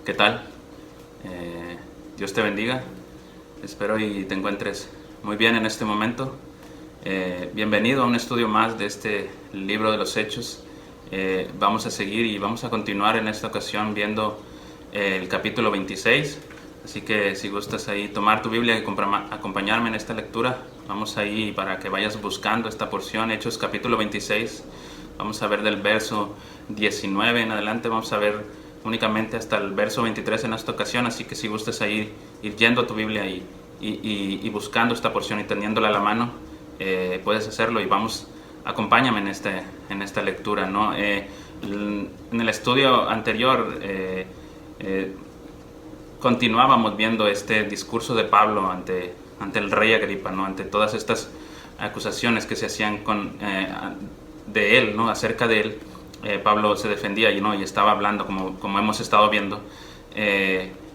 ¿Qué tal? Dios te bendiga. Espero y te encuentres muy bien en este momento. Bienvenido a un estudio más de este libro de los Hechos. Vamos a seguir y vamos a continuar en esta ocasión viendo el capítulo 26. Así que si gustas ahí tomar tu Biblia y acompañarme en esta lectura, vamos ahí para que vayas buscando esta porción, Hechos capítulo 26. Vamos a ver del verso 19 en adelante, vamos a ver únicamente hasta el verso 23 en esta ocasión, así que si gustas ahí ir yendo a tu Biblia y buscando esta porción y teniéndola a la mano, puedes hacerlo y vamos, acompáñame en esta lectura, ¿no? En el estudio anterior continuábamos viendo este discurso de Pablo ante el rey Agripa, ¿no? Ante todas estas acusaciones que se hacían de él, ¿no? Acerca de él. Pablo se defendía y estaba hablando, como hemos estado viendo,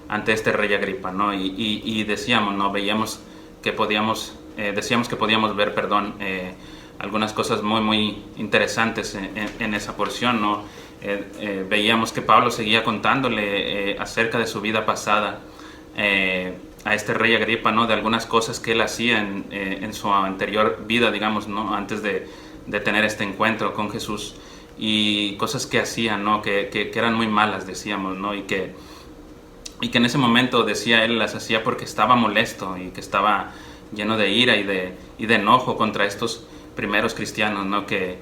ante este rey Agripa, ¿no? Y decíamos, ¿no? Decíamos que podíamos ver, algunas cosas muy interesantes en esa porción, ¿no? Veíamos que Pablo seguía contándole acerca de su vida pasada a este rey Agripa, ¿no? De algunas cosas que él hacía en su anterior vida, digamos, ¿no? Antes de tener este encuentro con Jesús, y cosas que hacía, ¿no? Que eran muy malas, decíamos, ¿no? Y que en ese momento, decía él, las hacía porque estaba molesto y que estaba lleno de ira y de enojo contra estos primeros cristianos, ¿no? Que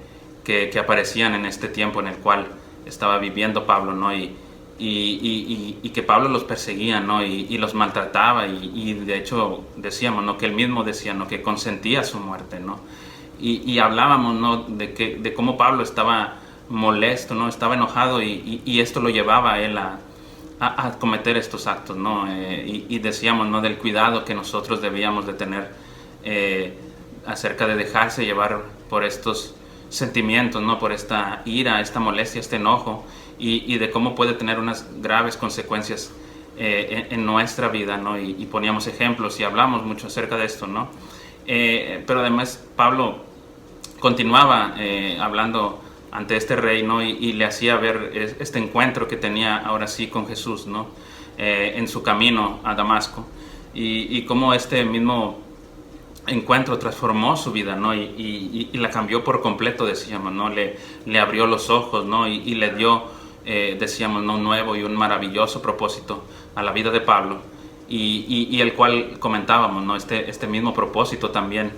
aparecían en este tiempo en el cual estaba viviendo Pablo, ¿no? Y que Pablo los perseguía, ¿no? Y los maltrataba y de hecho decíamos, ¿no? Que él mismo decía, ¿no? Que consentía su muerte, ¿no? Y hablábamos, ¿no? de cómo Pablo estaba molesto, ¿no? Estaba enojado y esto lo llevaba a él a cometer estos actos, ¿no? Y decíamos, ¿no? Del cuidado que nosotros debíamos de tener acerca de dejarse llevar por estos sentimientos, ¿no? Por esta ira, esta molestia, este enojo y de cómo puede tener unas graves consecuencias en nuestra vida, ¿no? Y poníamos ejemplos y hablamos mucho acerca de esto, ¿no? Pero además Pablo continuaba hablando ante este rey, ¿no? Y le hacía ver este encuentro que tenía ahora sí con Jesús, ¿no? En su camino a Damasco y cómo este mismo encuentro transformó su vida, ¿no? Y la cambió por completo, decíamos, ¿no? Le abrió los ojos, ¿no? Y le dio, decíamos, ¿no? Un nuevo y un maravilloso propósito a la vida de Pablo y el cual comentábamos, ¿no? Este mismo propósito también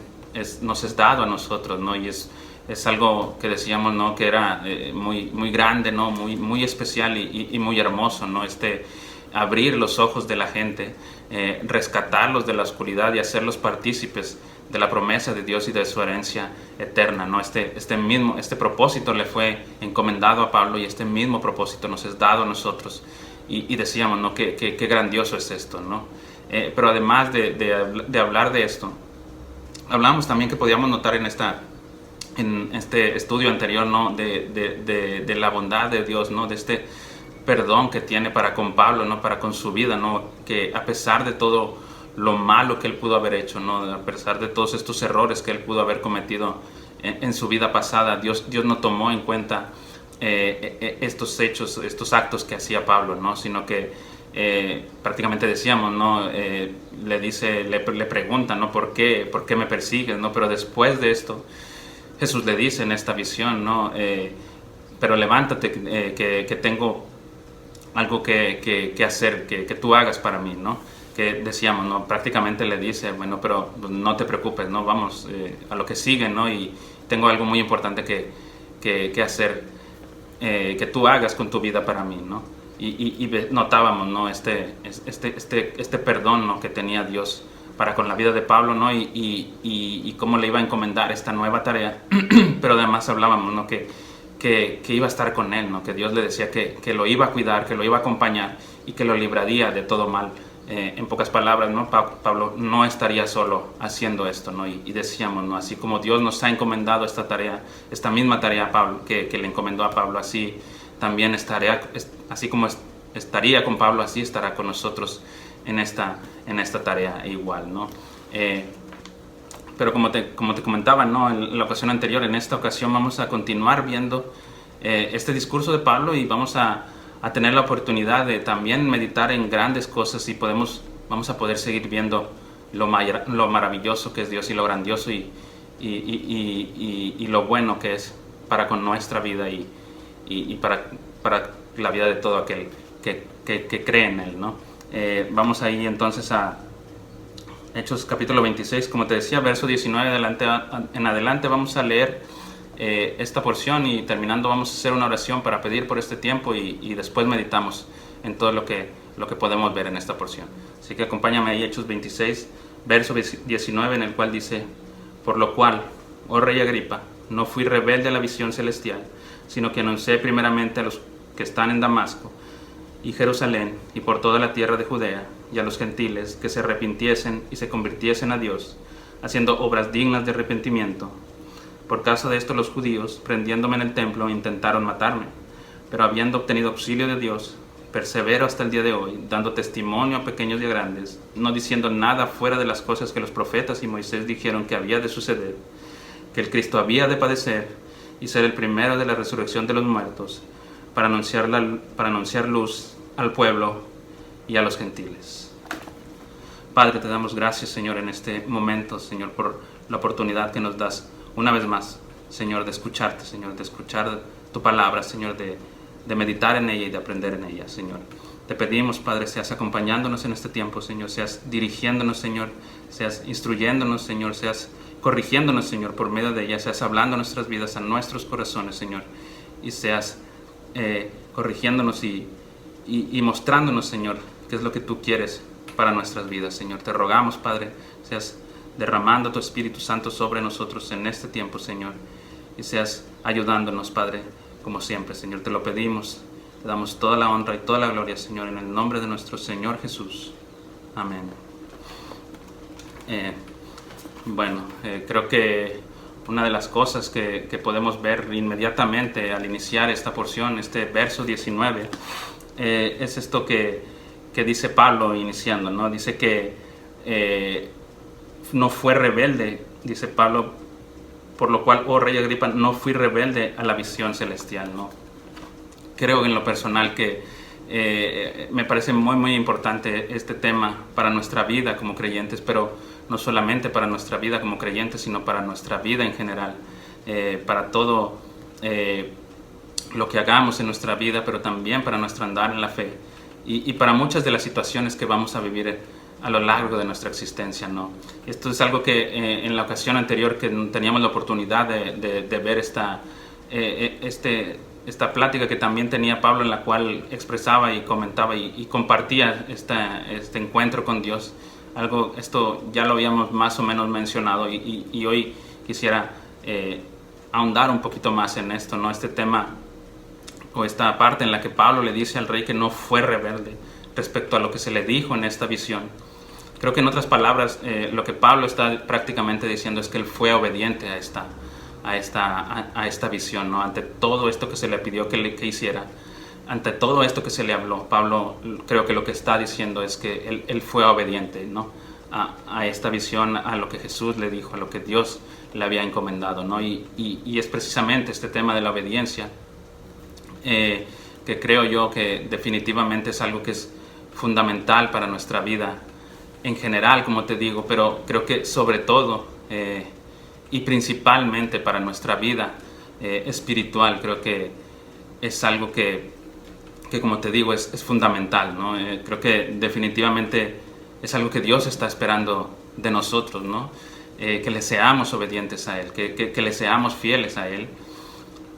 nos es dado a nosotros, ¿no? Y es algo que decíamos, ¿no? Que era muy grande, ¿no? Muy especial y muy hermoso, ¿no? Abrir los ojos de la gente, rescatarlos de la oscuridad y hacerlos partícipes de la promesa de Dios y de su herencia eterna, ¿no? Este propósito le fue encomendado a Pablo y este mismo propósito nos es dado a nosotros y decíamos, ¿no? Qué grandioso es esto, ¿no? Pero además de hablar de esto, hablamos también que podíamos notar en este estudio anterior, ¿no? de la bondad de Dios, ¿no? De este perdón que tiene para con Pablo, ¿no? Para con su vida, ¿no? Que a pesar de todo lo malo que él pudo haber hecho, ¿no? A pesar de todos estos errores que él pudo haber cometido en su vida pasada, Dios no tomó en cuenta estos hechos, estos actos que hacía Pablo, ¿no? Sino que prácticamente decíamos, ¿no? Le preguntan, ¿no? ¿Por qué me persigues, ¿no? Pero después de esto Jesús le dice en esta visión, ¿no? Pero levántate, que tengo algo que hacer, que tú hagas para mí, ¿no? Que decíamos, ¿no? Prácticamente le dice, bueno, pero no te preocupes, ¿no? Vamos a lo que sigue, ¿no? Y tengo algo muy importante que hacer, que tú hagas con tu vida para mí, ¿no? Y notábamos, ¿no? Este perdón, ¿no? Que tenía Dios para con la vida de Pablo, ¿no? Y cómo le iba a encomendar esta nueva tarea. Pero además hablábamos, ¿no? Que iba a estar con él, ¿no? Que Dios le decía que lo iba a cuidar, que lo iba a acompañar y que lo libraría de todo mal. En pocas palabras, ¿no? Pablo no estaría solo haciendo esto, ¿no? Y decíamos, ¿no? Así como Dios nos ha encomendado esta tarea, esta misma tarea a Pablo, que le encomendó a Pablo, así también así como estaría con Pablo, así estará con nosotros en esta tarea igual, ¿no? Pero como te comentaba, ¿no? En la ocasión anterior, en esta ocasión vamos a continuar viendo este discurso de Pablo y vamos a a tener la oportunidad de también meditar en grandes cosas y vamos a poder seguir viendo lo maravilloso que es Dios y lo grandioso y lo bueno que es para con nuestra vida y para la vida de todo aquel que cree en Él, ¿no? Vamos ahí entonces a Hechos capítulo 26, como te decía, verso 19 en adelante vamos a leer esta porción y terminando vamos a hacer una oración para pedir por este tiempo y después meditamos en todo lo que podemos ver en esta porción. Así que acompáñame ahí, Hechos 26, verso 19, en el cual dice: por lo cual, oh rey Agripa, no fui rebelde a la visión celestial, sino que anuncié primeramente a los que están en Damasco y Jerusalén y por toda la tierra de Judea y a los gentiles que se arrepintiesen y se convirtiesen a Dios, haciendo obras dignas de arrepentimiento. Por causa de esto los judíos, prendiéndome en el templo, intentaron matarme, pero habiendo obtenido auxilio de Dios, persevero hasta el día de hoy, dando testimonio a pequeños y a grandes, no diciendo nada fuera de las cosas que los profetas y Moisés dijeron que había de suceder, que el Cristo había de padecer y ser el primero de la resurrección de los muertos, para anunciar luz al pueblo y a los gentiles. Padre, te damos gracias, Señor, en este momento, Señor, por la oportunidad que nos das una vez más, Señor, de escucharte, Señor, de escuchar tu palabra, Señor, de meditar en ella y de aprender en ella, Señor. Te pedimos, Padre, seas acompañándonos en este tiempo, Señor, seas dirigiéndonos, Señor, seas instruyéndonos, Señor, seas corrigiéndonos, Señor, por medio de ella, seas hablando a nuestras vidas, a nuestros corazones, Señor, y seas corrigiéndonos y mostrándonos, Señor, qué es lo que tú quieres para nuestras vidas, Señor. Te rogamos, Padre, seas derramando tu Espíritu Santo sobre nosotros en este tiempo, Señor, y seas ayudándonos, Padre, como siempre, Señor. Te lo pedimos, te damos toda la honra y toda la gloria, Señor, en el nombre de nuestro Señor Jesús. Amén. Creo que una de las cosas que podemos ver inmediatamente al iniciar esta porción, este verso 19, es esto que dice Pablo iniciando, ¿no? Dice que no fue rebelde, dice Pablo, por lo cual, oh rey Agripa, no fui rebelde a la visión celestial, ¿no? Creo en lo personal que me parece muy, muy importante este tema para nuestra vida como creyentes, pero no solamente para nuestra vida como creyentes, sino para nuestra vida en general, para todo lo que hagamos en nuestra vida, pero también para nuestro andar en la fe y para muchas de las situaciones que vamos a vivir a lo largo de nuestra existencia, ¿no? Esto es algo que en la ocasión anterior que teníamos la oportunidad de ver esta plática que también tenía Pablo, en la cual expresaba y comentaba y compartía este encuentro con Dios. Esto ya lo habíamos más o menos mencionado y hoy quisiera ahondar un poquito más en esto, ¿no? Este tema o esta parte en la que Pablo le dice al rey que no fue rebelde respecto a lo que se le dijo en esta visión. Creo que en otras palabras lo que Pablo está prácticamente diciendo es que él fue obediente a esta visión, ¿no? Ante todo esto que se le pidió que hiciera, ante todo esto que se le habló, Pablo creo que lo que está diciendo es que él fue obediente, ¿no? a esta visión, a lo que Jesús le dijo, a lo que Dios le había encomendado, ¿no? Y es precisamente este tema de la obediencia que creo yo que definitivamente es algo que es fundamental para nuestra vida en general, como te digo, pero creo que sobre todo y principalmente para nuestra vida espiritual, creo que es algo que como te digo es fundamental, ¿no? Creo que definitivamente es algo que Dios está esperando de nosotros, ¿no? Que le seamos obedientes a Él, que le seamos fieles a Él,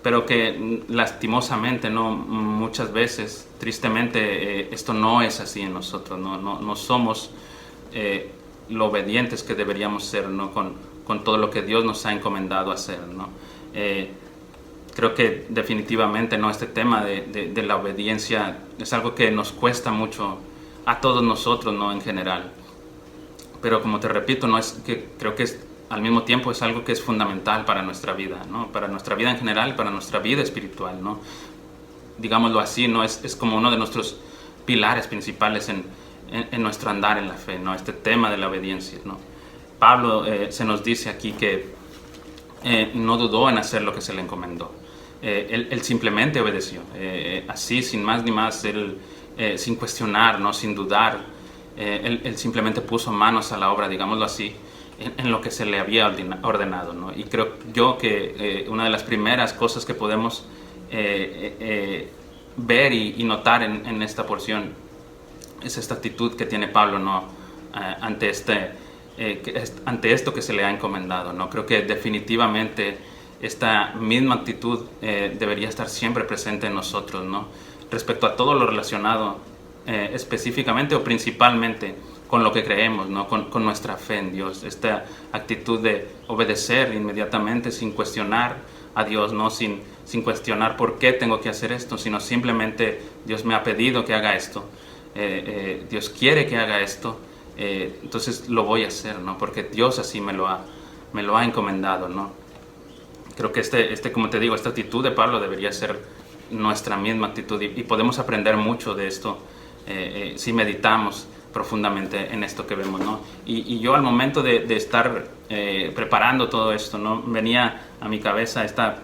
pero que lastimosamente, ¿no? Muchas veces, tristemente, esto no es así en nosotros, no somos lo obedientes que deberíamos ser, ¿no? Con todo lo que Dios nos ha encomendado hacer, ¿no? Creo que definitivamente, ¿no? Este tema de la obediencia es algo que nos cuesta mucho a todos nosotros, ¿no? En general. Pero como te repito, creo que al mismo tiempo es algo que es fundamental para nuestra vida, ¿no? Para nuestra vida en general y para nuestra vida espiritual, ¿no? Digámoslo así, ¿no? Es como uno de nuestros pilares principales en nuestro andar en la fe, ¿no? Este tema de la obediencia, ¿no? Pablo se nos dice aquí que no dudó en hacer lo que se le encomendó. él simplemente obedeció, así, sin más ni más, él, sin cuestionar, ¿no? Sin dudar, él simplemente puso manos a la obra, digámoslo así, en lo que se le había ordenado, ¿no? Y creo yo que una de las primeras cosas que podemos ver y notar en esta porción es esta actitud que tiene Pablo, ¿no? Ante esto que se le ha encomendado, ¿no? Creo que definitivamente esta misma actitud debería estar siempre presente en nosotros, ¿no? Respecto a todo lo relacionado específicamente o principalmente con lo que creemos, ¿no? Con nuestra fe en Dios, esta actitud de obedecer inmediatamente sin cuestionar a Dios, ¿no? Sin cuestionar por qué tengo que hacer esto, sino simplemente Dios me ha pedido que haga esto, Dios quiere que haga esto, entonces lo voy a hacer, ¿no? Porque Dios así me lo ha encomendado, ¿no? Creo que como te digo, esta actitud de Pablo debería ser nuestra misma actitud y podemos aprender mucho de esto si meditamos profundamente en esto que vemos, ¿no? Y yo al momento de estar preparando todo esto, ¿no? Venía a mi cabeza esta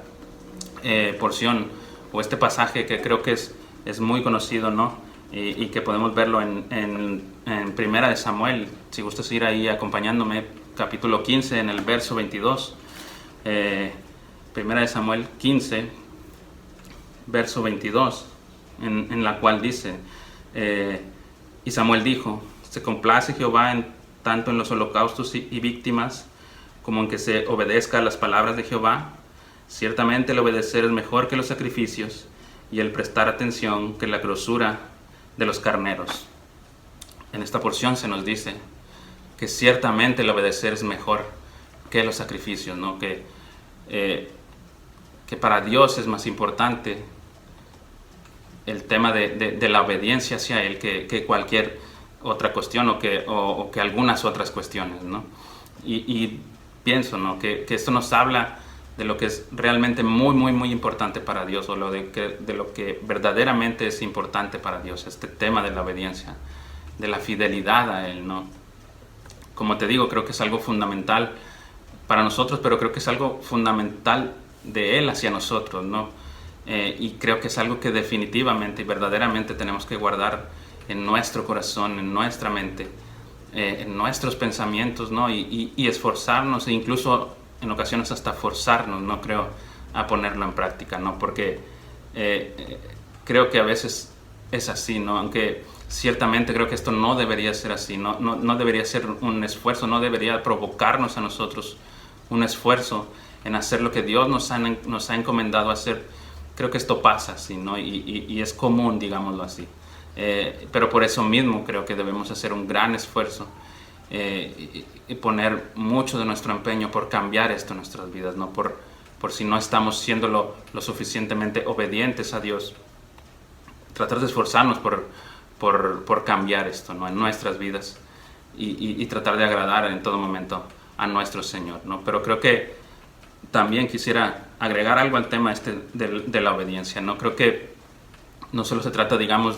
porción o este pasaje que creo que es muy conocido, ¿no? Y que podemos verlo en Primera de Samuel. Si gustas ir ahí acompañándome, capítulo 15, en el verso 22. Primera de Samuel 15, verso 22, en la cual dice... y Samuel dijo: se complace Jehová tanto en los holocaustos y víctimas como en que se obedezca a las palabras de Jehová. Ciertamente el obedecer es mejor que los sacrificios, y el prestar atención que la grosura de los carneros. En esta porción se nos dice que ciertamente el obedecer es mejor que los sacrificios, ¿no? Que para Dios es más importante el tema de la obediencia hacia Él que cualquier otra cuestión o que algunas otras cuestiones, ¿no? Y pienso, ¿no? que esto nos habla de lo que es realmente muy, muy, muy importante para Dios, o de lo que verdaderamente es importante para Dios, este tema de la obediencia, de la fidelidad a Él, ¿no? Como te digo, creo que es algo fundamental para nosotros, pero creo que es algo fundamental de Él hacia nosotros, ¿no? Y creo que es algo que definitivamente y verdaderamente tenemos que guardar en nuestro corazón, en nuestra mente, en nuestros pensamientos, ¿no? Y esforzarnos, e incluso en ocasiones hasta forzarnos, ¿no? Creo, a ponerlo en práctica, ¿no? Porque creo que a veces es así, ¿no? Aunque ciertamente creo que esto no debería ser así, no debería ser un esfuerzo, no debería provocarnos a nosotros un esfuerzo en hacer lo que Dios nos ha encomendado hacer. Creo que esto pasa así, ¿no? Y es común, digámoslo así. Pero por eso mismo creo que debemos hacer un gran esfuerzo y poner mucho de nuestro empeño por cambiar esto en nuestras vidas, ¿no? Por si no estamos siendo lo suficientemente obedientes a Dios, tratar de esforzarnos por cambiar esto, ¿no? En nuestras vidas y tratar de agradar en todo momento a nuestro Señor, ¿no? Pero creo que también quisiera agregar algo al tema de la obediencia, ¿no? Creo que no solo se trata, digamos,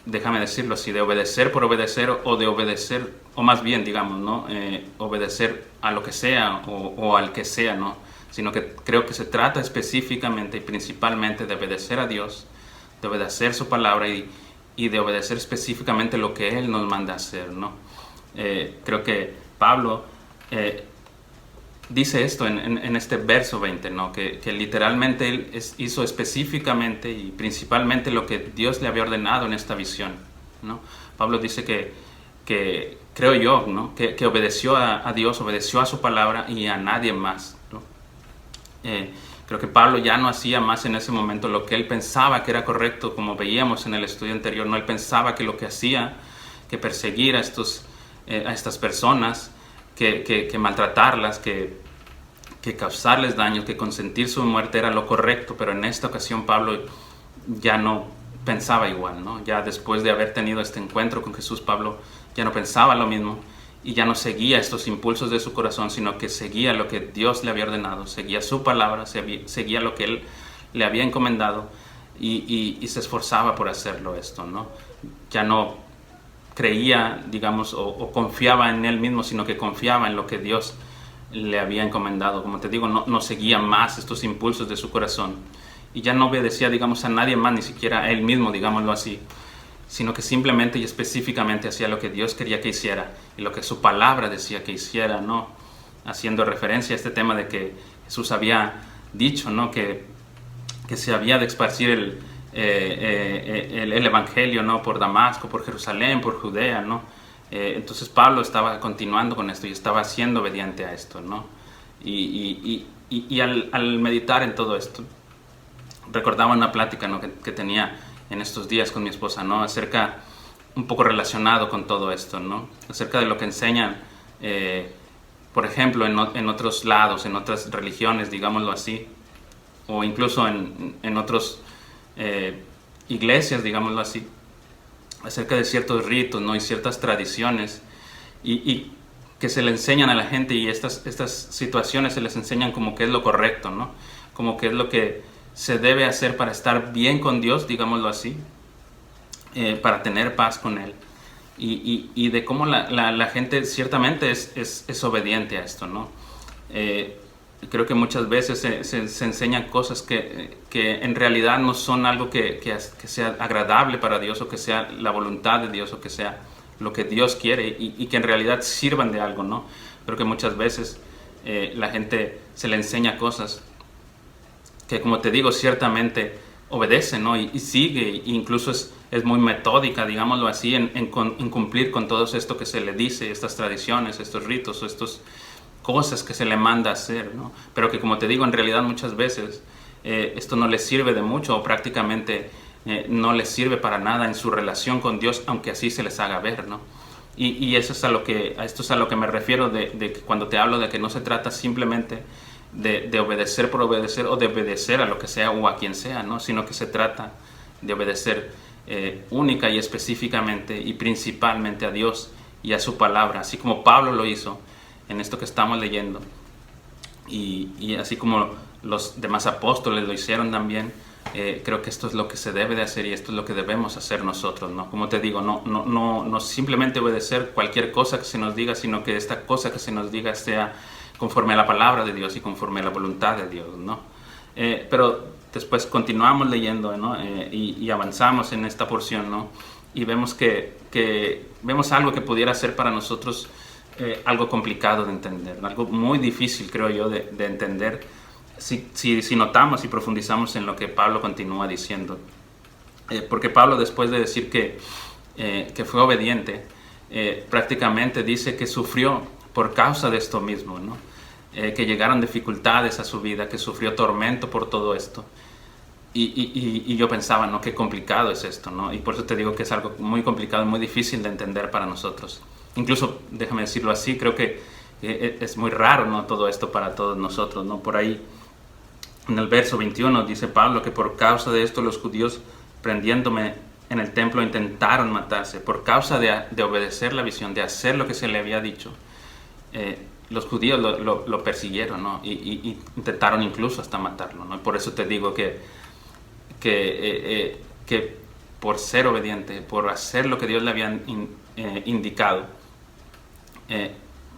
déjame decirlo así, de obedecer por obedecer, o de obedecer, o más bien, digamos, ¿no? Obedecer a lo que sea o al que sea, ¿no? Sino que creo que se trata específicamente y principalmente de obedecer a Dios, de obedecer su palabra y de obedecer específicamente lo que Él nos manda hacer, ¿no? Creo que Pablo dice esto en este verso 20, ¿no? Que literalmente él hizo específicamente y principalmente lo que Dios le había ordenado en esta visión, ¿no? Pablo dice que creo yo, ¿no? que obedeció a Dios, obedeció a su palabra y a nadie más, ¿no? Creo que Pablo ya no hacía más en ese momento lo que él pensaba que era correcto, como veíamos en el estudio anterior, ¿no? Él pensaba que lo que hacía, que perseguir a estas personas, que maltratarlas, que causarles daño, que consentir su muerte era lo correcto, pero en esta ocasión Pablo ya no pensaba igual, ¿no? Ya después de haber tenido este encuentro con Jesús, Pablo ya no pensaba lo mismo y ya no seguía estos impulsos de su corazón, sino que seguía lo que Dios le había ordenado, seguía su palabra, seguía lo que Él le había encomendado y se esforzaba por hacerlo esto, ¿no? Ya no creía, digamos, o confiaba en Él mismo, sino que confiaba en lo que Dios le había encomendado. Como te digo, no seguía más estos impulsos de su corazón. Y ya no obedecía, digamos, a nadie más, ni siquiera a él mismo, digámoslo así, sino que simplemente y específicamente hacía lo que Dios quería que hiciera y lo que su palabra decía que hiciera, ¿no? Haciendo referencia a este tema de que Jesús había dicho, ¿no? Que se había de esparcir el evangelio, ¿no? Por Damasco, por Jerusalén, por Judea, ¿no? Entonces Pablo estaba continuando con esto y estaba siendo obediente a esto, ¿no? Y al meditar en todo esto, recordaba una plática, ¿no? que tenía en estos días con mi esposa, ¿no? Acerca, un poco relacionado con todo esto, ¿no? Acerca de lo que enseñan, por ejemplo, en otros lados, en otras religiones, digámoslo así, o incluso en otras iglesias, digámoslo así, acerca de ciertos ritos, ¿no? Y ciertas tradiciones, y que se le enseñan a la gente, y estas situaciones se les enseñan como que es lo correcto, ¿no? Como que es lo que se debe hacer para estar bien con Dios, digámoslo así, para tener paz con Él. Y de cómo la gente ciertamente es obediente a esto, ¿no? Creo que muchas veces se enseñan cosas que en realidad no son algo que sea agradable para Dios, o que sea la voluntad de Dios, o que sea lo que Dios quiere, y que en realidad sirvan de algo, ¿no? Creo que muchas veces la gente se le enseña cosas que, como te digo, ciertamente obedece, ¿no? Y sigue, e incluso es muy metódica, digámoslo así, en cumplir con todo esto que se le dice, estas tradiciones, estos ritos, o estas cosas que se le manda a hacer, ¿no? Pero que, como te digo, en realidad muchas veces esto no les sirve de mucho, o prácticamente no les sirve para nada en su relación con Dios, aunque así se les haga ver, ¿no? Y eso es esto es a lo que me refiero de que cuando te hablo de que no se trata simplemente de obedecer por obedecer, o de obedecer a lo que sea o a quien sea, ¿no? Sino que se trata de obedecer única y específicamente y principalmente a Dios y a su palabra, así como Pablo lo hizo en esto que estamos leyendo, y así como los demás apóstoles lo hicieron también. Creo que esto es lo que se debe de hacer, y esto es lo que debemos hacer nosotros, ¿no? Como te digo, no simplemente obedecer cualquier cosa que se nos diga, sino que esta cosa que se nos diga sea conforme a la palabra de Dios y conforme a la voluntad de Dios, ¿no? Pero después continuamos leyendo, ¿no? Y avanzamos en esta porción, ¿no? Y vemos que vemos algo que pudiera ser para nosotros algo complicado de entender, ¿no? Algo muy difícil, creo yo, de entender, si notamos y profundizamos en lo que Pablo continúa diciendo. Porque Pablo, después de decir que fue obediente, prácticamente dice que sufrió por causa de esto mismo, ¿no? Que llegaron dificultades a su vida, que sufrió tormento por todo esto. Y yo pensaba, ¿no? Qué complicado es esto, ¿no? Y por eso te digo que es algo muy complicado y muy difícil de entender para nosotros. Incluso, déjame decirlo así, creo que es muy raro, ¿no? Todo esto para todos nosotros, ¿no? Por ahí, en el verso 21, dice Pablo que por causa de esto los judíos, prendiéndome en el templo, intentaron matarse. Por causa de obedecer la visión, de hacer lo que se le había dicho, los judíos lo persiguieron, ¿no? Y intentaron incluso hasta matarlo, ¿no? Y por eso te digo que por ser obediente, por hacer lo que Dios le había indicado,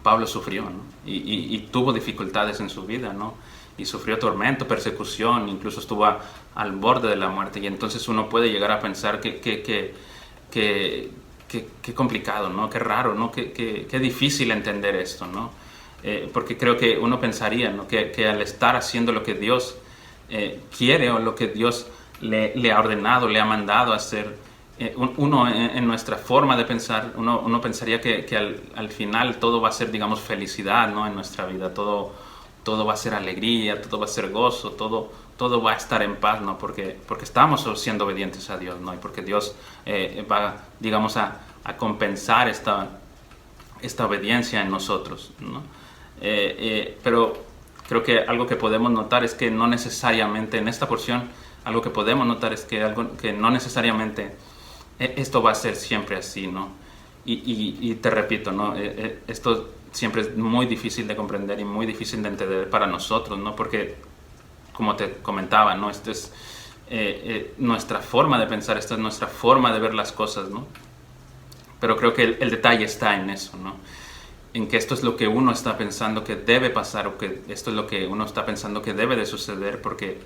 Pablo sufrió, ¿no? Y tuvo dificultades en su vida, ¿no? Y sufrió tormento, persecución, incluso estuvo al borde de la muerte. Y entonces uno puede llegar a pensar qué complicado, ¿no? Qué raro, ¿no? Qué difícil entender esto, ¿no? Porque creo que uno pensaría, ¿no? que al estar haciendo lo que Dios quiere, o lo que Dios le ha ordenado, le ha mandado hacer, uno en nuestra forma de pensar, uno pensaría que al final todo va a ser, digamos, felicidad, ¿no? En nuestra vida, todo va a ser alegría, todo va a ser gozo, todo va a estar en paz, ¿no? Porque estamos siendo obedientes a Dios, ¿no? Y porque Dios va, digamos, a compensar esta obediencia en nosotros, ¿no? Pero creo que algo que podemos notar es que no necesariamente en esta porción, algo que podemos notar es que no necesariamente esto va a ser siempre así, ¿no? Y te repito, ¿no? Esto siempre es muy difícil de comprender y muy difícil de entender para nosotros, ¿no? Porque, como te comentaba, ¿no? Esta es nuestra forma de pensar, esta es nuestra forma de ver las cosas, ¿no? Pero creo que el detalle está en eso, ¿no? en que esto es lo que uno está pensando que debe pasar, o que esto es lo que uno está pensando que debe de suceder porque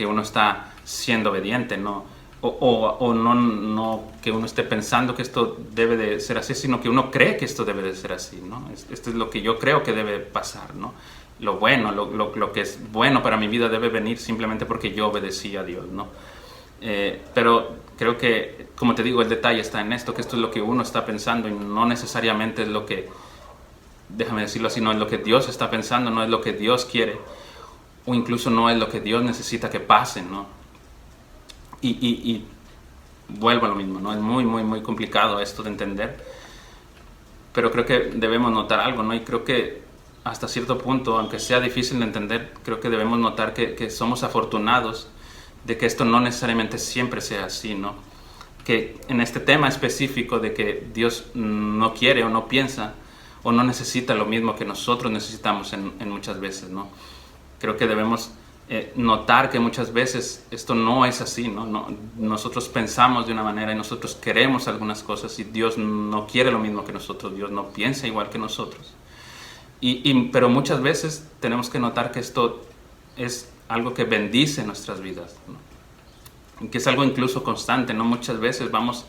uno está siendo obediente, ¿no? O no que uno esté pensando que esto debe de ser así, sino que uno cree que esto debe de ser así, ¿no? Esto es lo que yo creo que debe pasar, ¿no? Lo bueno, lo que es bueno para mi vida debe venir simplemente porque yo obedecí a Dios, ¿no? Pero creo que, como te digo, el detalle está en esto, que esto es lo que uno está pensando y no necesariamente es lo que, déjame decirlo así, no es lo que Dios está pensando, no es lo que Dios quiere, o incluso no es lo que Dios necesita que pase, ¿no? Y vuelvo a lo mismo, ¿no? Es muy, muy, muy complicado esto de entender, pero creo que debemos notar algo, ¿no? Y creo que hasta cierto punto, aunque sea difícil de entender, creo que debemos notar que somos afortunados de que esto no necesariamente siempre sea así, ¿no? Que en este tema específico de que Dios no quiere o no piensa o no necesita lo mismo que nosotros necesitamos en muchas veces, ¿no? Creo que debemos notar que muchas veces esto no es así, ¿no? Nosotros pensamos de una manera y nosotros queremos algunas cosas y Dios no quiere lo mismo que nosotros, Dios no piensa igual que nosotros. Pero muchas veces tenemos que notar que esto es algo que bendice nuestras vidas, ¿no? Que es algo incluso constante, ¿no? Muchas veces vamos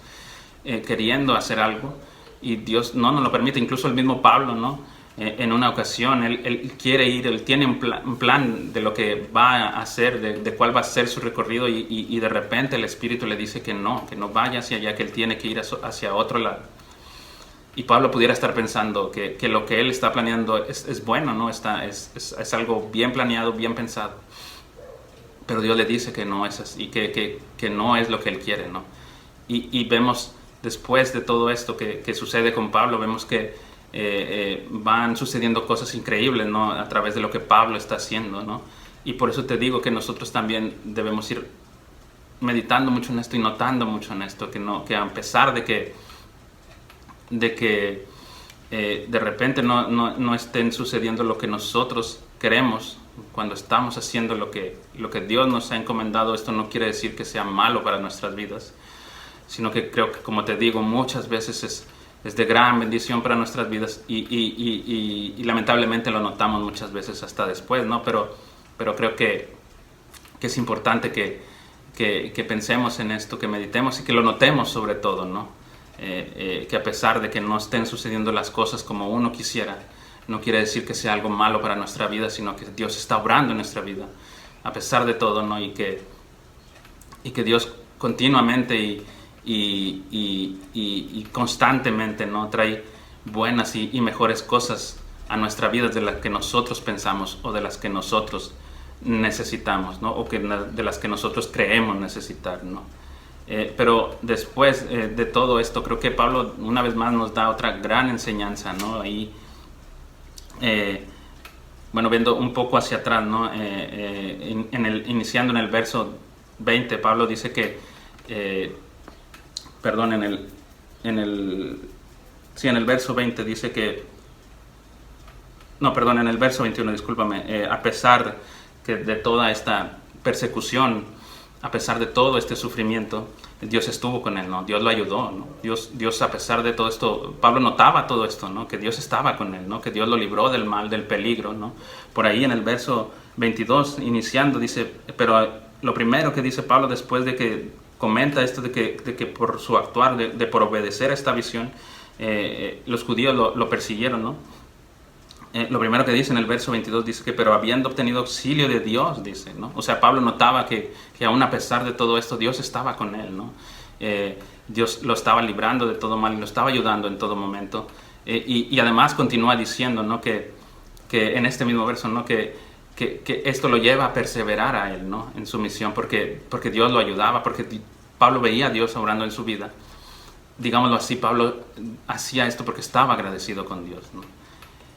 queriendo hacer algo y Dios no nos lo permite. Incluso el mismo Pablo, ¿no? En una ocasión, él quiere ir, él tiene un plan de lo que va a hacer, de cuál va a ser su recorrido y de repente el Espíritu le dice que no vaya hacia allá, que él tiene que ir hacia otro lado. Y Pablo pudiera estar pensando que lo que él está planeando es bueno, ¿no? Es algo bien planeado, bien pensado. Pero Dios le dice que no es así, que no es lo que él quiere, ¿no? Y vemos después de todo esto que sucede con Pablo, vemos que van sucediendo cosas increíbles, ¿no? A través de lo que Pablo está haciendo, ¿no? Y por eso te digo que nosotros también debemos ir meditando mucho en esto y notando mucho en esto, que a pesar de que de repente no estén sucediendo lo que nosotros queremos cuando estamos haciendo lo que Dios nos ha encomendado, esto no quiere decir que sea malo para nuestras vidas, sino que creo que, como te digo, muchas veces es de gran bendición para nuestras vidas y lamentablemente lo notamos muchas veces hasta después, ¿no? Pero creo que es importante que pensemos en esto, que meditemos y que lo notemos sobre todo, ¿no? Que a pesar de que no estén sucediendo las cosas como uno quisiera, no quiere decir que sea algo malo para nuestra vida, sino que Dios está obrando en nuestra vida, a pesar de todo, ¿no? Y que Dios continuamente y constantemente, ¿no? Trae buenas y mejores cosas a nuestra vida de las que nosotros pensamos o de las que nosotros necesitamos, ¿no? O de las que nosotros creemos necesitar, ¿no? Pero después de todo esto, creo que Pablo una vez más nos da otra gran enseñanza, ¿no? Ahí, bueno, viendo un poco hacia atrás, ¿no? Iniciando en el verso 20, Pablo dice que, perdón, en el verso 20 dice que, no, perdón, en el verso 21, discúlpame, a pesar de toda esta persecución, a pesar de todo este sufrimiento, Dios estuvo con él, ¿no? Dios lo ayudó, ¿no? Dios a pesar de todo esto, Pablo notaba todo esto, ¿no? Que Dios estaba con él, ¿no? Que Dios lo libró del mal, del peligro, ¿no? Por ahí en el verso 22, iniciando, dice, pero lo primero que dice Pablo después de que comenta esto de que por su actuar, por obedecer a esta visión, los judíos lo persiguieron, ¿no? Lo primero que dice en el verso 22 dice que, pero habiendo obtenido auxilio de Dios, dice, ¿no? O sea, Pablo notaba que aún a pesar de todo esto, Dios estaba con él, ¿no? Dios lo estaba librando de todo mal y lo estaba ayudando en todo momento. Y además continúa diciendo, ¿no? Que en este mismo verso, ¿no? Que esto lo lleva a perseverar a él, ¿no? En su misión, porque Dios lo ayudaba, porque Pablo veía a Dios obrando en su vida. Digámoslo así, Pablo hacía esto porque estaba agradecido con Dios, ¿no?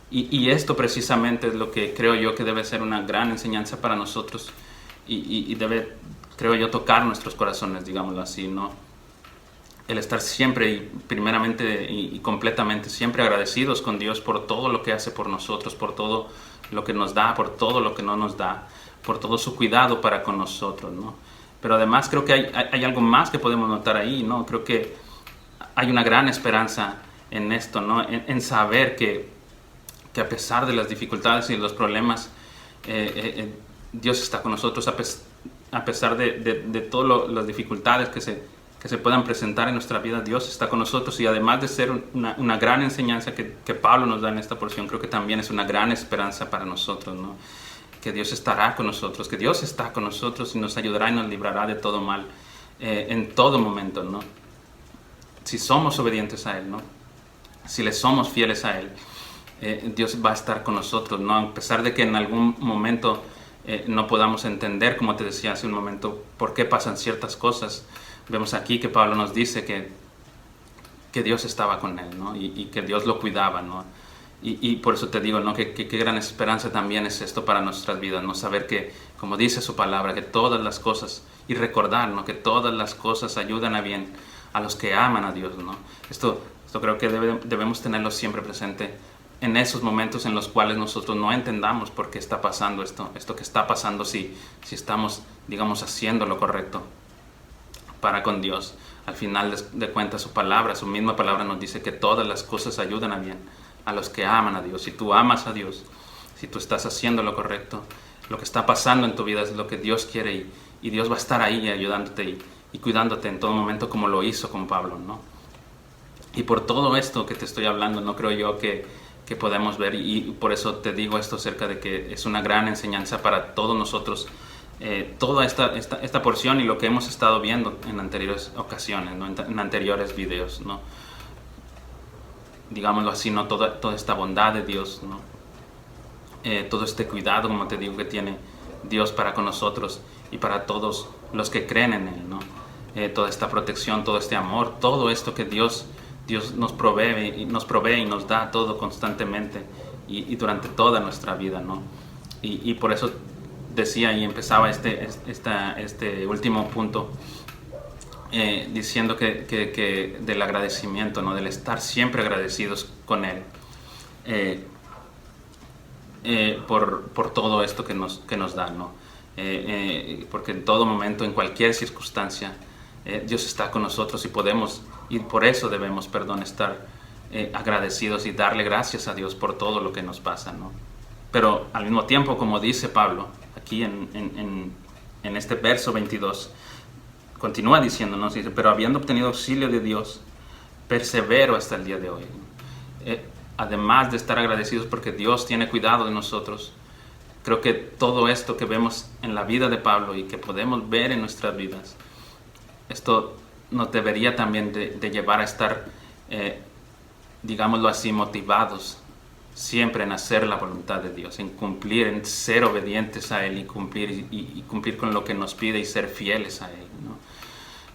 Y esto precisamente es lo que creo yo que debe ser una gran enseñanza para nosotros y debe, creo yo, tocar nuestros corazones, digámoslo así, ¿no? El estar siempre y primeramente y completamente siempre agradecidos con Dios por todo lo que hace por nosotros, por todo lo que nos da, por todo lo que no nos da, por todo su cuidado para con nosotros, ¿no? Pero además creo que hay algo más que podemos notar ahí, ¿no? Creo que hay una gran esperanza en esto, ¿no? En saber que a pesar de las dificultades y los problemas, Dios está con nosotros, a pesar de todas las dificultades que se puedan presentar en nuestra vida. Dios está con nosotros, y además de ser una gran enseñanza que Pablo nos da en esta porción, creo que también es una gran esperanza para nosotros, ¿no? Que Dios estará con nosotros, que Dios está con nosotros y nos ayudará y nos librará de todo mal en todo momento, ¿no? Si somos obedientes a Él, ¿no? Si le somos fieles a Él, Dios va a estar con nosotros, ¿no? A pesar de que en algún momento no podamos entender, como te decía hace un momento, por qué pasan ciertas cosas. Vemos aquí que Pablo nos dice que Dios estaba con él, ¿no? Y que Dios lo cuidaba, ¿no? Y por eso te digo, ¿no? Que gran esperanza también es esto para nuestras vidas, ¿no? Saber que, como dice su palabra, que todas las cosas, y recordar, ¿no? Que todas las cosas ayudan a bien a los que aman a Dios, ¿no? Esto creo que debemos tenerlo siempre presente en esos momentos en los cuales nosotros no entendamos por qué está pasando esto que está pasando, si estamos, digamos, haciendo lo correcto para con Dios. Al final de cuentas, su misma palabra nos dice que todas las cosas ayudan a bien a los que aman a Dios. Si tú amas a Dios, si tú estás haciendo lo correcto, lo que está pasando en tu vida es lo que Dios quiere, y Dios va a estar ahí ayudándote y cuidándote en todo momento, como lo hizo con Pablo, ¿no? Y por todo esto que te estoy hablando, no creo yo que podemos ver, y por eso te digo esto acerca de que es una gran enseñanza para todos nosotros, toda esta porción y lo que hemos estado viendo en anteriores ocasiones, ¿no? En anteriores videos, ¿no? Digámoslo así, ¿no? Toda esta bondad de Dios, ¿no? Todo este cuidado, como te digo, que tiene Dios para con nosotros y para todos los que creen en Él, ¿no? Toda esta protección, todo este amor, todo esto que Dios nos provee y nos da todo constantemente y durante toda nuestra vida, ¿no? Y por eso decía y empezaba este último punto diciendo que del agradecimiento, ¿no? Del estar siempre agradecidos con Él por todo esto que nos da, ¿no? Porque en todo momento, en cualquier circunstancia, Dios está con nosotros, y por eso debemos, estar agradecidos y darle gracias a Dios por todo lo que nos pasa, ¿no? Pero al mismo tiempo, como dice Pablo aquí en este verso 22, continúa diciéndonos, dice: pero habiendo obtenido auxilio de Dios, persevero hasta el día de hoy. Además de estar agradecidos porque Dios tiene cuidado de nosotros, creo que todo esto que vemos en la vida de Pablo y que podemos ver en nuestras vidas, esto nos debería también de llevar a estar, digámoslo así, motivados siempre en hacer la voluntad de Dios, en cumplir, en ser obedientes a Él y cumplir con lo que nos pide y ser fieles a Él, ¿no?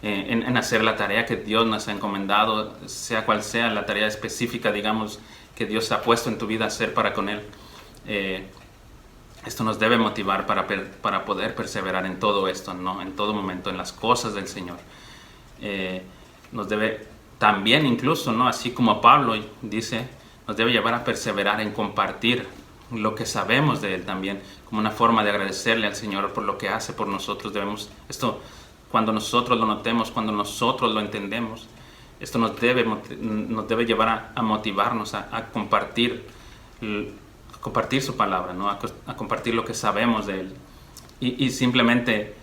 En hacer la tarea que Dios nos ha encomendado, sea cual sea la tarea específica, digamos, que Dios ha puesto en tu vida a hacer para con Él. Esto nos debe motivar para poder perseverar en todo esto, ¿no? En todo momento, en las cosas del Señor. Nos debe también, incluso, ¿no? Así como Pablo dice, nos debe llevar a perseverar en compartir lo que sabemos de Él también, como una forma de agradecerle al Señor por lo que hace por nosotros. Cuando nosotros lo notemos, cuando nosotros lo entendemos, esto nos debe llevar a motivarnos a compartir su palabra, ¿no? A compartir lo que sabemos de Él, y simplemente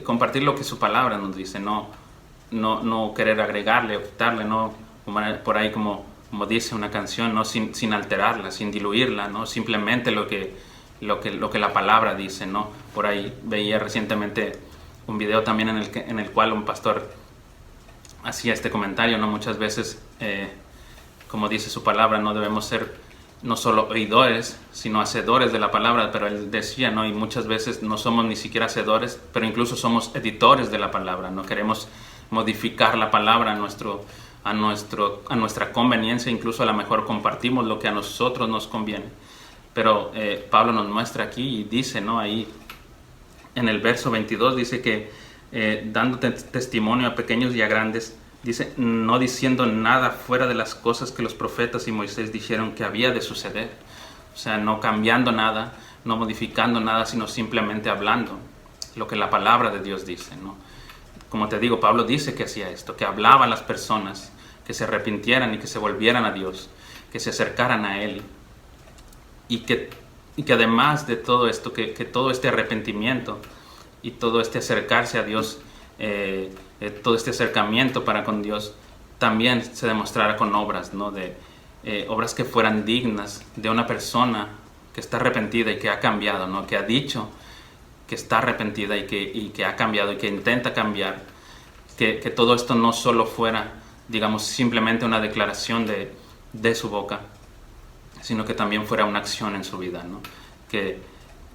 compartir lo que su palabra nos dice, no querer agregarle o quitarle, ¿no? Por ahí como dice una canción, ¿no? Sin alterarla, sin diluirla, ¿no? Simplemente lo que la palabra dice, ¿no? Por ahí veía recientemente un video también en el cual un pastor hacía este comentario, ¿no? Muchas veces, como dice su palabra, no debemos ser no solo oidores, sino hacedores de la palabra. Pero él decía, ¿no? Y muchas veces no somos ni siquiera hacedores, pero incluso somos editores de la palabra, ¿no? Queremos modificar la palabra a nuestra conveniencia, incluso a lo mejor compartimos lo que a nosotros nos conviene. Pero Pablo nos muestra aquí y dice, ¿no? Ahí en el verso 22 dice que dando testimonio a pequeños y a grandes, dice, no diciendo nada fuera de las cosas que los profetas y Moisés dijeron que había de suceder. O sea, no cambiando nada, no modificando nada, sino simplemente hablando lo que la palabra de Dios dice, ¿no? Como te digo, Pablo dice que hacía esto, que hablaba a las personas que se arrepintieran y que se volvieran a Dios, que se acercaran a Él, y que además de todo esto, que todo este arrepentimiento y todo este acercarse a Dios, todo este acercamiento para con Dios, también se demostrara con obras, ¿no? Obras que fueran dignas de una persona que está arrepentida y que ha cambiado, ¿no? Que ha dicho que está arrepentida y que ha cambiado y que intenta cambiar. Que todo esto no solo fuera, digamos, simplemente una declaración de su boca, sino que también fuera una acción en su vida, ¿no? Que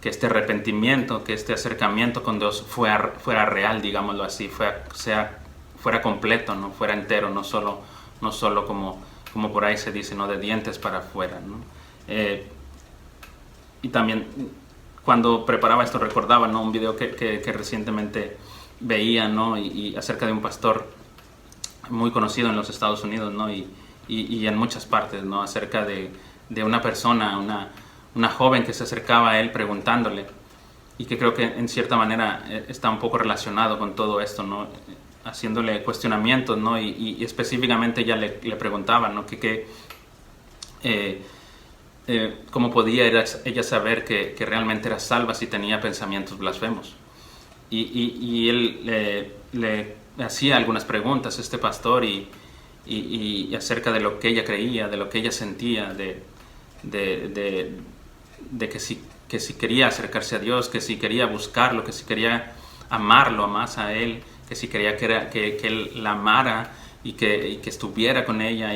este arrepentimiento, que este acercamiento con Dios fuera real, digámoslo así, fuera completo, ¿no? Fuera entero, no solo como por ahí se dice, ¿no? De dientes para afuera, ¿no? Y también cuando preparaba esto recordaba, ¿no? Un video que recientemente veía, ¿no? Y acerca de un pastor muy conocido en los Estados Unidos, ¿no? Y en muchas partes, ¿no? Acerca de una persona, una joven que se acercaba a él preguntándole, y que creo que en cierta manera está un poco relacionado con todo esto, ¿no? Haciéndole cuestionamientos, ¿no? Y específicamente ella le preguntaba, ¿no? ¿Cómo podía ella saber que realmente era salva si tenía pensamientos blasfemos? Y él le hacía algunas preguntas a este pastor y acerca de lo que ella creía, de lo que ella sentía, de que si quería acercarse a Dios, que si quería buscarlo, que si quería amarlo más a Él, que si quería que Él la amara y que estuviera con ella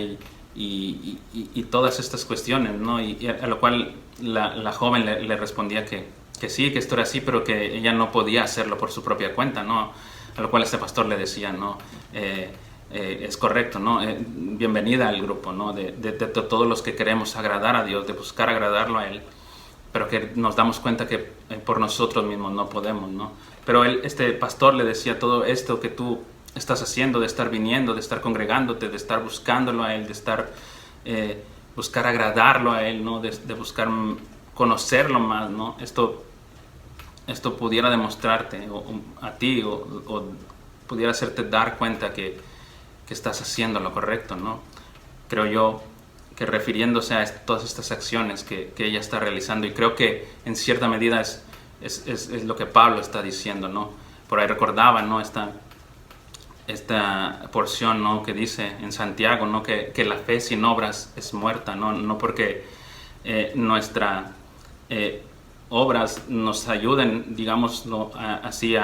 y todas estas cuestiones, ¿no? Y a lo cual la joven le respondía que sí, que esto era así, pero que ella no podía hacerlo por su propia cuenta, ¿no? A lo cual este pastor le decía, ¿no? Es correcto, ¿no? Bienvenida al grupo, ¿no? De todos los que queremos agradar a Dios, de buscar agradarlo a Él, pero que nos damos cuenta que por nosotros mismos no podemos, ¿no? Pero este pastor le decía, todo esto que tú estás haciendo, de estar viniendo, de estar congregándote, de estar buscándolo a Él, de estar buscar agradarlo a Él, ¿no? De buscar conocerlo más, ¿no? Esto pudiera demostrarte a ti o pudiera hacerte dar cuenta que estás haciendo lo correcto, ¿no? Creo yo que refiriéndose a todas estas acciones que ella está realizando, y creo que en cierta medida es lo que Pablo está diciendo, ¿no? Por ahí recordaba, ¿no? Esta porción, ¿no? Que dice en Santiago, ¿no? Que la fe sin obras es muerta, ¿no? No porque nuestras obras nos ayuden, digamos, así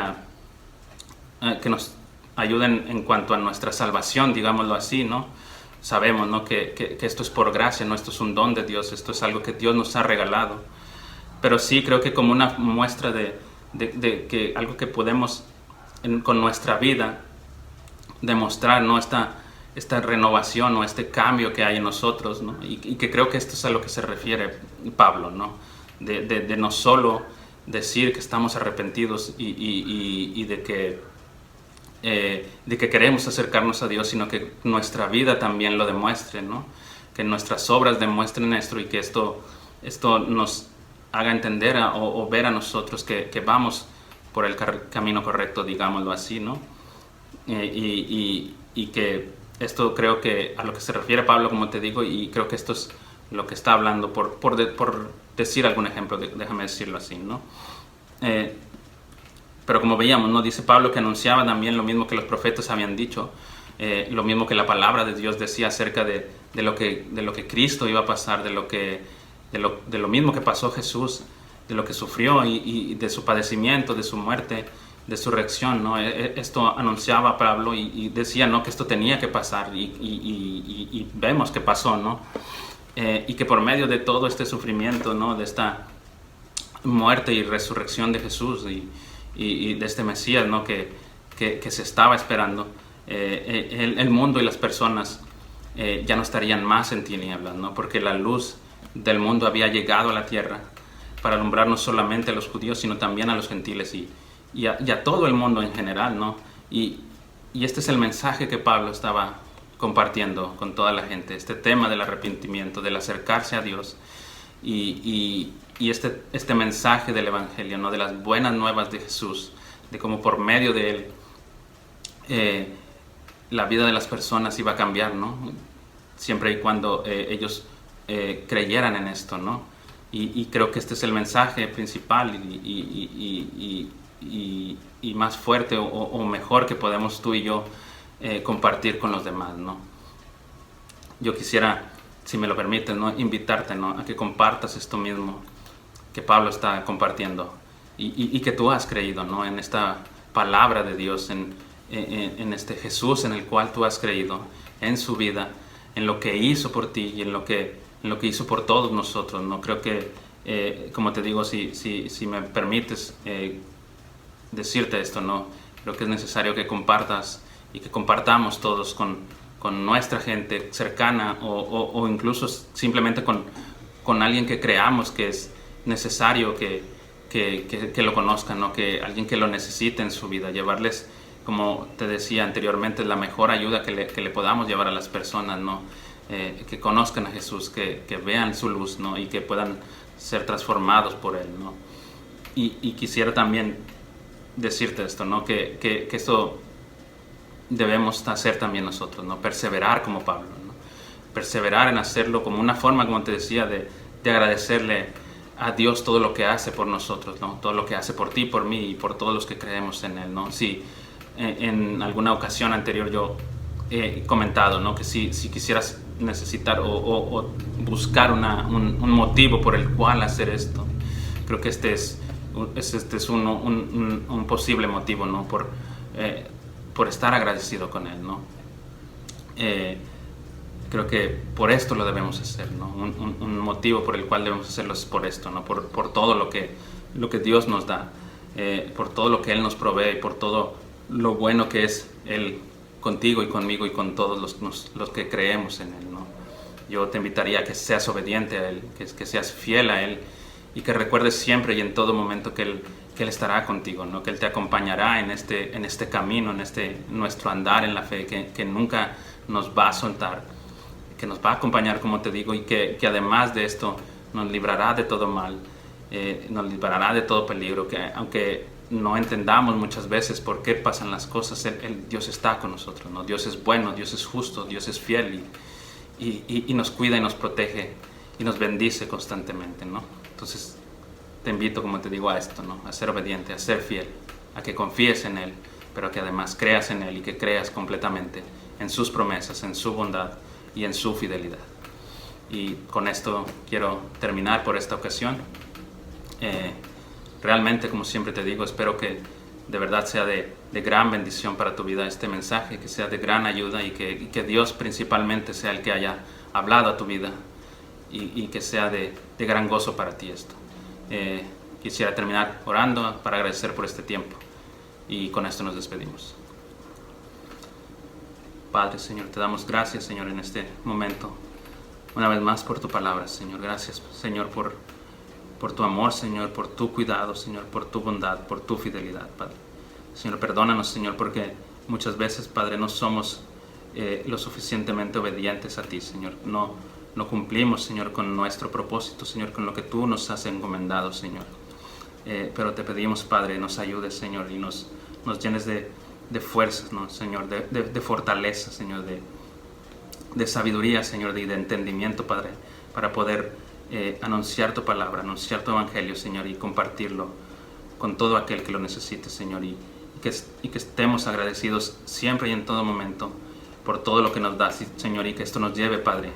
que nos ayuden en cuanto a nuestra salvación, digámoslo así, ¿no? Sabemos, ¿no? que esto es por gracia, ¿no? Esto es un don de Dios, esto es algo que Dios nos ha regalado. Pero sí creo que como una muestra de que algo que podemos con nuestra vida demostrar, ¿no? Esta renovación o este cambio que hay en nosotros, ¿no? Y que creo que esto es a lo que se refiere Pablo, ¿no? De no solo decir que estamos arrepentidos y de que queremos acercarnos a Dios, sino que nuestra vida también lo demuestre, ¿no? Que nuestras obras demuestren esto y que esto nos haga entender o ver a nosotros que vamos por el camino correcto, digámoslo así, ¿no? Y que esto creo que a lo que se refiere Pablo, como te digo, y creo que esto es lo que está hablando, por decir algún ejemplo, déjame decirlo así, ¿no? Pero como veíamos, ¿no? Dice Pablo que anunciaba también lo mismo que los profetas habían dicho, lo mismo que la palabra de Dios decía acerca de lo que Cristo iba a pasar, de lo mismo que pasó Jesús, de lo que sufrió y de su padecimiento, de su muerte, de su resurrección, ¿no? Esto anunciaba Pablo y decía, ¿no? Que esto tenía que pasar y vemos que pasó, ¿no? Y que por medio de todo este sufrimiento, ¿no? De esta muerte y resurrección de Jesús y de este Mesías, ¿no? que se estaba esperando, el mundo y las personas ya no estarían más en tinieblas, ¿no? Porque la luz del mundo había llegado a la tierra para alumbrar no solamente a los judíos, sino también a los gentiles y a todo el mundo en general, ¿no? Y este es el mensaje que Pablo estaba compartiendo con toda la gente, este tema del arrepentimiento, del acercarse a Dios y este mensaje del Evangelio, ¿no? De las buenas nuevas de Jesús, de cómo por medio de Él la vida de las personas iba a cambiar, ¿no? Siempre y cuando ellos creyeran en esto, ¿no? Y creo que este es el mensaje principal y más fuerte o mejor que podemos tú y yo compartir con los demás, ¿no? Yo quisiera, si me lo permites, ¿no?, invitarte, ¿no?, a que compartas esto mismo que Pablo está compartiendo y que tú has creído, ¿no?, en esta palabra de Dios, en este Jesús en el cual tú has creído, en su vida, en lo que hizo por ti y en lo que hizo por todos nosotros, ¿no? Creo que, como te digo, si me permites decirte esto, ¿no?, creo que es necesario que compartas y que compartamos todos con nuestra gente cercana o incluso simplemente con alguien que creamos que es necesario que lo conozcan, ¿no?, que alguien que lo necesite en su vida, llevarles, como te decía anteriormente, la mejor ayuda que le podamos llevar a las personas, ¿no? Que conozcan a Jesús, que vean su luz, ¿no?, y que puedan ser transformados por Él, ¿no? Y quisiera también decirte esto, ¿no?, que esto debemos hacer también nosotros, ¿no? Perseverar como Pablo, ¿no? Perseverar en hacerlo como una forma, como te decía, de agradecerle a Dios todo lo que hace por nosotros, ¿no? Todo lo que hace por ti, por mí y por todos los que creemos en Él, ¿no? Si en alguna ocasión anterior yo he comentado, ¿no?, que si quisieras necesitar o buscar un motivo por el cual hacer esto, creo que este es un posible motivo, ¿no?, por estar agradecido con Él, ¿no? Creo que por esto lo debemos hacer, ¿no? Un motivo por el cual debemos hacerlo es por esto, ¿no? Por todo lo que Dios nos da, por todo lo que Él nos provee, por todo lo bueno que es Él contigo y conmigo y con todos los que creemos en Él, ¿no? Yo te invitaría a que seas obediente a Él, que seas fiel a Él y que recuerdes siempre y en todo momento que Él estará contigo, ¿no?, que Él te acompañará en este camino, en nuestro andar en la fe, que nunca nos va a soltar, que nos va a acompañar, como te digo, y que además de esto nos librará de todo mal, nos librará de todo peligro, que aunque no entendamos muchas veces por qué pasan las cosas, Dios está con nosotros, ¿no? Dios es bueno, Dios es justo, Dios es fiel y nos cuida y nos protege y nos bendice constantemente, ¿no? Entonces te invito, como te digo, a esto, ¿no?, a ser obediente, a ser fiel, a que confíes en Él, pero que además creas en Él y que creas completamente en sus promesas, en su bondad y en su fidelidad. Y con esto quiero terminar por esta ocasión. Realmente, como siempre te digo, espero que de verdad sea de gran bendición para tu vida este mensaje, que sea de gran ayuda y que Dios principalmente sea el que haya hablado a tu vida y que sea de gran gozo para ti esto. Quisiera terminar orando para agradecer por este tiempo y con esto nos despedimos. Padre, Señor, te damos gracias, Señor, en este momento, una vez más por tu palabra, Señor. Gracias, Señor, por tu amor, Señor, por tu cuidado, Señor, por tu bondad, por tu fidelidad, Padre. Señor, perdónanos, Señor, porque muchas veces, Padre, no somos lo suficientemente obedientes a ti, Señor. No cumplimos, Señor, con nuestro propósito, Señor, con lo que tú nos has encomendado, Señor. Pero te pedimos, Padre, nos ayudes, Señor, y nos llenes de fuerzas, ¿no, Señor? De fortaleza, Señor, de sabiduría, Señor, de entendimiento, Padre, para poder anunciar tu palabra, anunciar tu evangelio, Señor, y compartirlo con todo aquel que lo necesite, Señor, y que estemos agradecidos siempre y en todo momento por todo lo que nos das, Señor, y que esto nos lleve, Padre,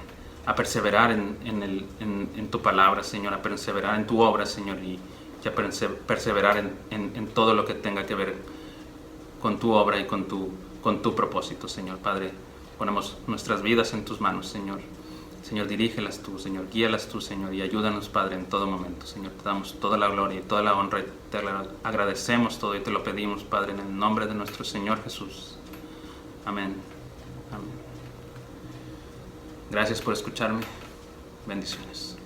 a perseverar en tu palabra, Señor, a perseverar en tu obra, Señor, y a perseverar en todo lo que tenga que ver con tu obra y con tu propósito, Señor. Padre, ponemos nuestras vidas en tus manos, Señor. Señor, dirígelas tú, Señor, guíalas tú, Señor, y ayúdanos, Padre, en todo momento, Señor. Te damos toda la gloria y toda la honra, y te agradecemos todo y te lo pedimos, Padre, en el nombre de nuestro Señor Jesús. Amén. Amén. Gracias por escucharme. Bendiciones.